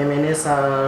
MNA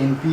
MP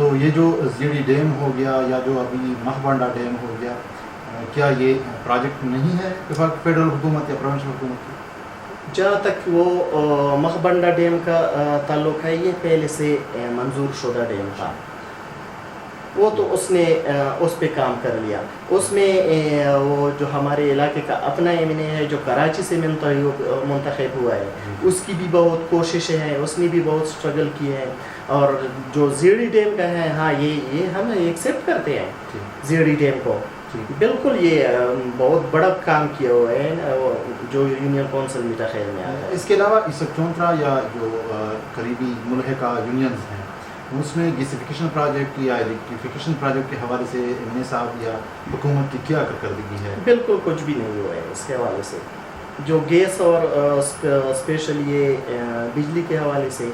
تو یہ جو زیڑی ڈیم ہو گیا یا جو ابھی مخبانڈا ڈیم ہو گیا، کیا یہ پروجیکٹ نہیں ہے فیڈرل حکومت یا پروونشل حکومت کی؟ جہاں تک وہ مخبانڈا ڈیم کا تعلق ہے، یہ پہلے سے منظور شدہ ڈیم تھا، وہ تو اس نے اس پہ کام کر لیا. اس میں وہ جو ہمارے علاقے کا اپنا ایم این اے ہے جو کراچی سے منتخب ہوا ہے، اس کی بھی بہت کوششیں ہیں، اس نے بھی بہت اسٹرگل کی ہے. اور جو زیڑی ڈیم کا ہے، ہاں یہ ہم ایکسیپٹ کرتے ہیں زیڑی ڈیم کو، بالکل یہ بہت بڑا کام کیا ہوا ہے جو یونین کونسل میٹھا خیر میں آتا ہے. اس کے علاوہ اسک چونترا یا جو قریبی ملحقہ یونینز ہیں اس میں گیسیفیکیشن پروجیکٹ یا الیکٹریفیکیشن پروجیکٹ کے حوالے سے ایم این اے صاحب یا حکومت کی کیا کارکردگی ہے؟ بالکل کچھ بھی نہیں ہوا ہے اس کے حوالے سے. جو گیس اور اسپیشل یہ بجلی کے حوالے سے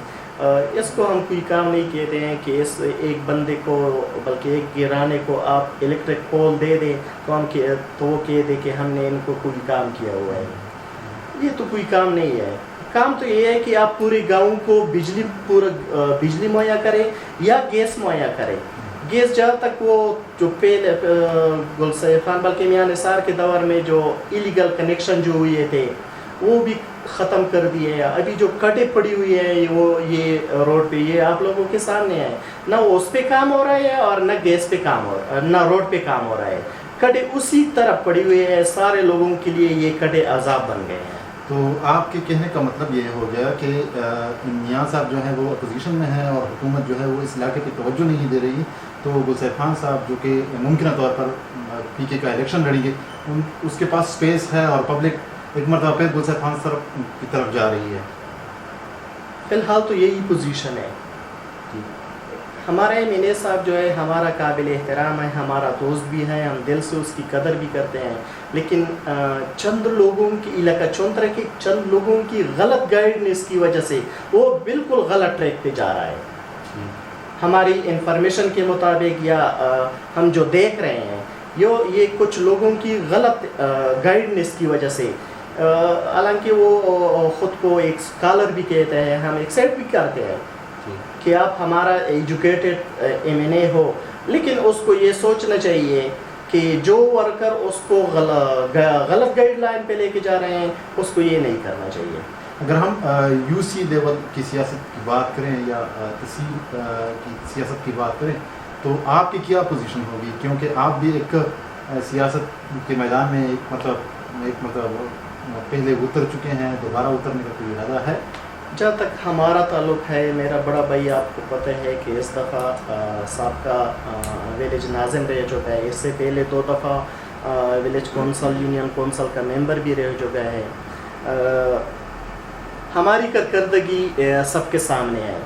اس کو ہم کوئی کام نہیں کہتے ہیں کہ اس ایک بندے کو بلکہ ایک گرانے کو آپ الیکٹرک پول دے دیں تو وہ کہہ دے کہ ہم نے ان کو کوئی کام کیا ہوا ہے. یہ تو کوئی کام نہیں ہے. کام تو یہ ہے کہ آپ پورے گاؤں کو بجلی مہیا کریں یا گیس مہیا کریں. گیس جہاں تک وہ جو پہلے گلسیف خان بلکہ میاں نثار کے دور میں جو ایلیگل کنیکشن جو ہوئے تھے وہ بھی ختم کر دیے. ابھی جو کٹیں پڑی ہوئی ہیں وہ یہ روڈ پہ یہ آپ لوگوں کے سامنے ہے، نہ اس پہ کام ہو رہا ہے اور نہ گیس پہ کام ہو رہا ہے، نہ روڈ پہ کام ہو رہا ہے. کٹیں اسی طرح پڑی ہوئی ہے. سارے لوگوں کے لیے یہ کٹیں عذاب بن گئے ہیں. تو آپ کے کہنے کا مطلب یہ ہو گیا کہ میاں صاحب جو ہیں وہ اپوزیشن میں ہیں اور حکومت جو ہے وہ اس علاقے پہ توجہ نہیں دے رہی، تو گلسیف خان صاحب جو کہ ممکنہ طور پر پی کے کا الیکشن لڑیں گے، اس کے پاس سپیس ہے اور پبلک ایک مرتبہ پھر گلسیف خان صاحب کی طرف جا رہی ہے. فی الحال تو یہی پوزیشن ہے. ہمارا ایم این اے صاحب جو ہے ہمارا قابل احترام ہے، ہمارا دوست بھی ہے، ہم دل سے اس کی قدر بھی کرتے ہیں، لیکن چند لوگوں کی علاقہ چونترا کے چند لوگوں کی غلط گائیڈنس کی وجہ سے وہ بالکل غلط ٹریک پہ جا رہا ہے. ہماری انفارمیشن کے مطابق یا ہم جو دیکھ رہے ہیں یہ کچھ لوگوں کی غلط گائیڈنس کی وجہ سے، حالانکہ وہ خود کو ایک اسکالر بھی کہتے ہیں، ہم ایکسیپٹ بھی کرتے ہیں کہ آپ ہمارا ایجوکیٹڈ ایم این اے ہو، لیکن اس کو یہ سوچنا چاہیے کہ جو ورکر اس کو غلط گائیڈ لائن پہ لے کے جا رہے ہیں اس کو یہ نہیں کرنا چاہیے. اگر ہم یو سی لیول کی سیاست کی بات کریں یا تحصیل کی سیاست کی بات کریں تو آپ کی کیا پوزیشن ہوگی؟ کیونکہ آپ بھی ایک سیاست کے میدان میں ایک مطلب پہلے اتر چکے ہیں، دوبارہ اترنے کا کوئی ارادہ ہے؟ جہاں تک ہمارا تعلق ہے، میرا بڑا بھائی آپ کو پتہ ہے کہ اس دفعہ سابقہ ولیج ناظم رہ چکا ہے، اس سے پہلے 2 دفعہ ولیج کونسل یونین کونسل کا ممبر بھی رہ چکا ہے. ہماری کارکردگی سب کے سامنے ہے.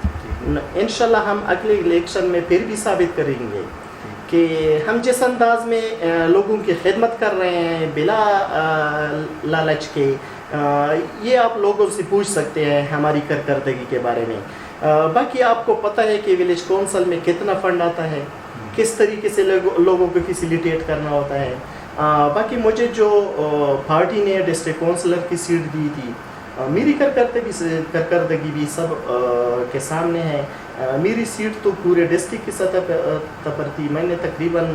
انشاءاللہ ہم اگلے الیکشن میں پھر بھی ثابت کریں گے کہ ہم جس انداز میں لوگوں کی خدمت کر رہے ہیں بلا لالچ کے، یہ آپ لوگوں سے پوچھ سکتے ہیں ہماری کارکردگی کے بارے میں. باقی آپ کو پتہ ہے کہ ولیج کونسل میں کتنا فنڈ آتا ہے، کس طریقے سے لوگوں کو فیسیلیٹیٹ کرنا ہوتا ہے. باقی مجھے جو پارٹی نے ڈسٹرکٹ کونسلر کی سیٹ دی تھی، میری کارکردگی بھی سب کے سامنے ہے. میری سیٹ تو پورے ڈسٹرکٹ کی سطح پر تھی. میں نے تقریباً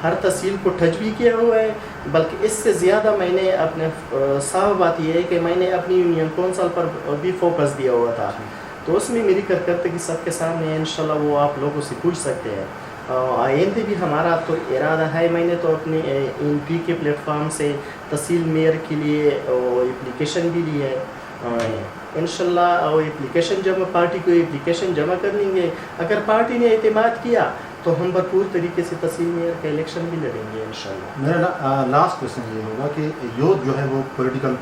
ہر تحصیل کو ٹچ بھی کیا ہوا ہے، بلکہ اس سے زیادہ میں نے اپنے صاحب بات یہ ہے کہ میں نے اپنی یونین کونسل پر بھی فوکس دیا ہوا تھا، تو اس میں میری کارکردگی سب کے سامنے ہے. انشاءاللہ وہ آپ لوگوں سے پوچھ سکتے ہیں. آئندہ بھی ہمارا تو ارادہ ہے، میں نے تو اپنے این پی کے پلیٹ فارم سے تحصیل میئر کے لیے اپلیکیشن بھی لی ہے. انشاءاللہ وہ اپلیکیشن پارٹی کو اپلیکیشن جمع کر لیں گے. اگر پارٹی نے اعتماد کیا تو ہم بھرپور طریقے سے تحصیل میئر کا الیکشن بھی لڑیں گے انشاءاللہ. میرا لاسٹ کوشچن یہ ہوگا کہ یوتھ جو ہے وہ پولیٹیکل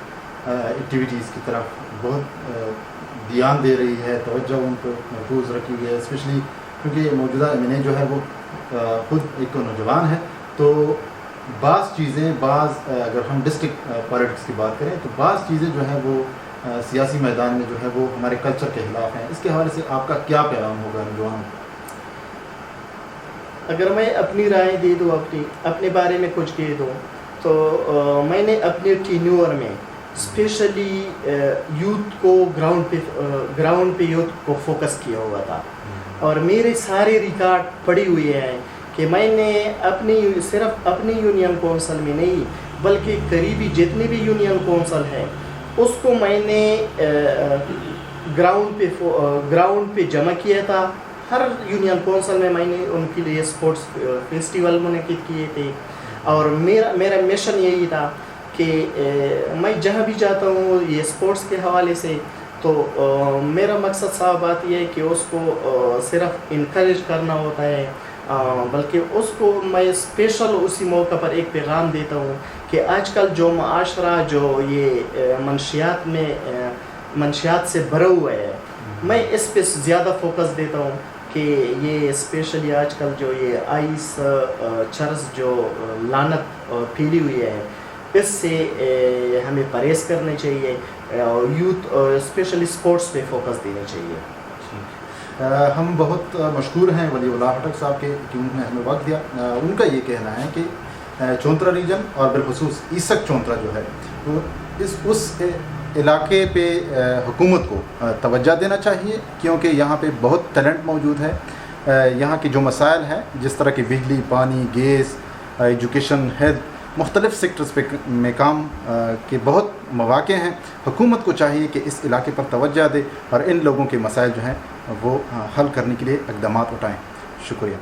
ایکٹیویٹیز کی طرف بہت دھیان دے رہی ہے، توجہ ان کو محفوظ رکھی ہوئی ہے، اسپیشلی کیونکہ موجودہ ایم این اے جو ہے وہ خود ایک نوجوان ہے. تو بعض چیزیں اگر ہم ڈسٹرکٹ پالیٹکس کی بات کریں تو بعض چیزیں جو ہیں وہ سیاسی میدان میں جو ہے وہ ہمارے کلچر کے خلاف ہیں. اس کے حوالے سے آپ کا کیا پیغام ہوگا نوجوانوں کو؟ اگر میں اپنی رائے دے دوں، اپنے بارے میں کچھ کہہ دوں، تو میں نے اپنے ٹینیور میں اسپیشلی یوتھ کو گراؤنڈ پہ یوتھ کو فوکس کیا ہوا تھا. اور میرے سارے ریکارڈ پڑے ہوئے ہیں کہ میں نے صرف اپنی یونین کونسل میں نہیں بلکہ قریبی جتنے بھی یونین کونسل ہیں اس کو میں نے گراؤنڈ پہ جمع کیا تھا. ہر یونین کونسل میں نے ان کے لیے اسپورٹس فیسٹیول منعقد کیے تھے اور میرا مشن یہی تھا کہ میں جہاں بھی جاتا ہوں یہ اسپورٹس کے حوالے سے تو میرا مقصد صاف بات یہ ہے کہ اس کو صرف انکریج کرنا ہوتا ہے بلکہ اس کو میں اسپیشل اسی موقع پر ایک پیغام دیتا ہوں کہ آج کل جو معاشرہ جو یہ منشیات سے بھرا ہوا ہے میں اس پہ زیادہ فوکس دیتا ہوں کہ یہ اسپیشلی آج کل جو یہ آئس چرس جو لعنت پھیلی ہوئی ہے اس سے ہمیں پرہیز کرنے چاہیے اور یوتھ اسپیشلی اسپورٹس پہ فوکس دینا چاہیے. ہم بہت مشکور ہیں ولی اللہ حٹک صاحب کے کہ انہوں نے ہمیں وقت دیا. ان کا یہ کہنا ہے کہ چونترا ریجن اور بالخصوص ایسک چونترا جو ہے وہ اس علاقے پہ حکومت کو توجہ دینا چاہیے کیونکہ یہاں پہ بہت ٹیلنٹ موجود ہے. یہاں کے جو مسائل ہیں جس طرح کی بجلی, پانی, گیس, ایجوکیشن, ہیلتھ, مختلف سیکٹرز پہ میں کام کے بہت مواقع ہیں. حکومت کو چاہیے کہ اس علاقے پر توجہ دے اور ان لوگوں کے مسائل جو ہیں وہ حل کرنے کے لیے اقدامات اٹھائیں. شکریہ.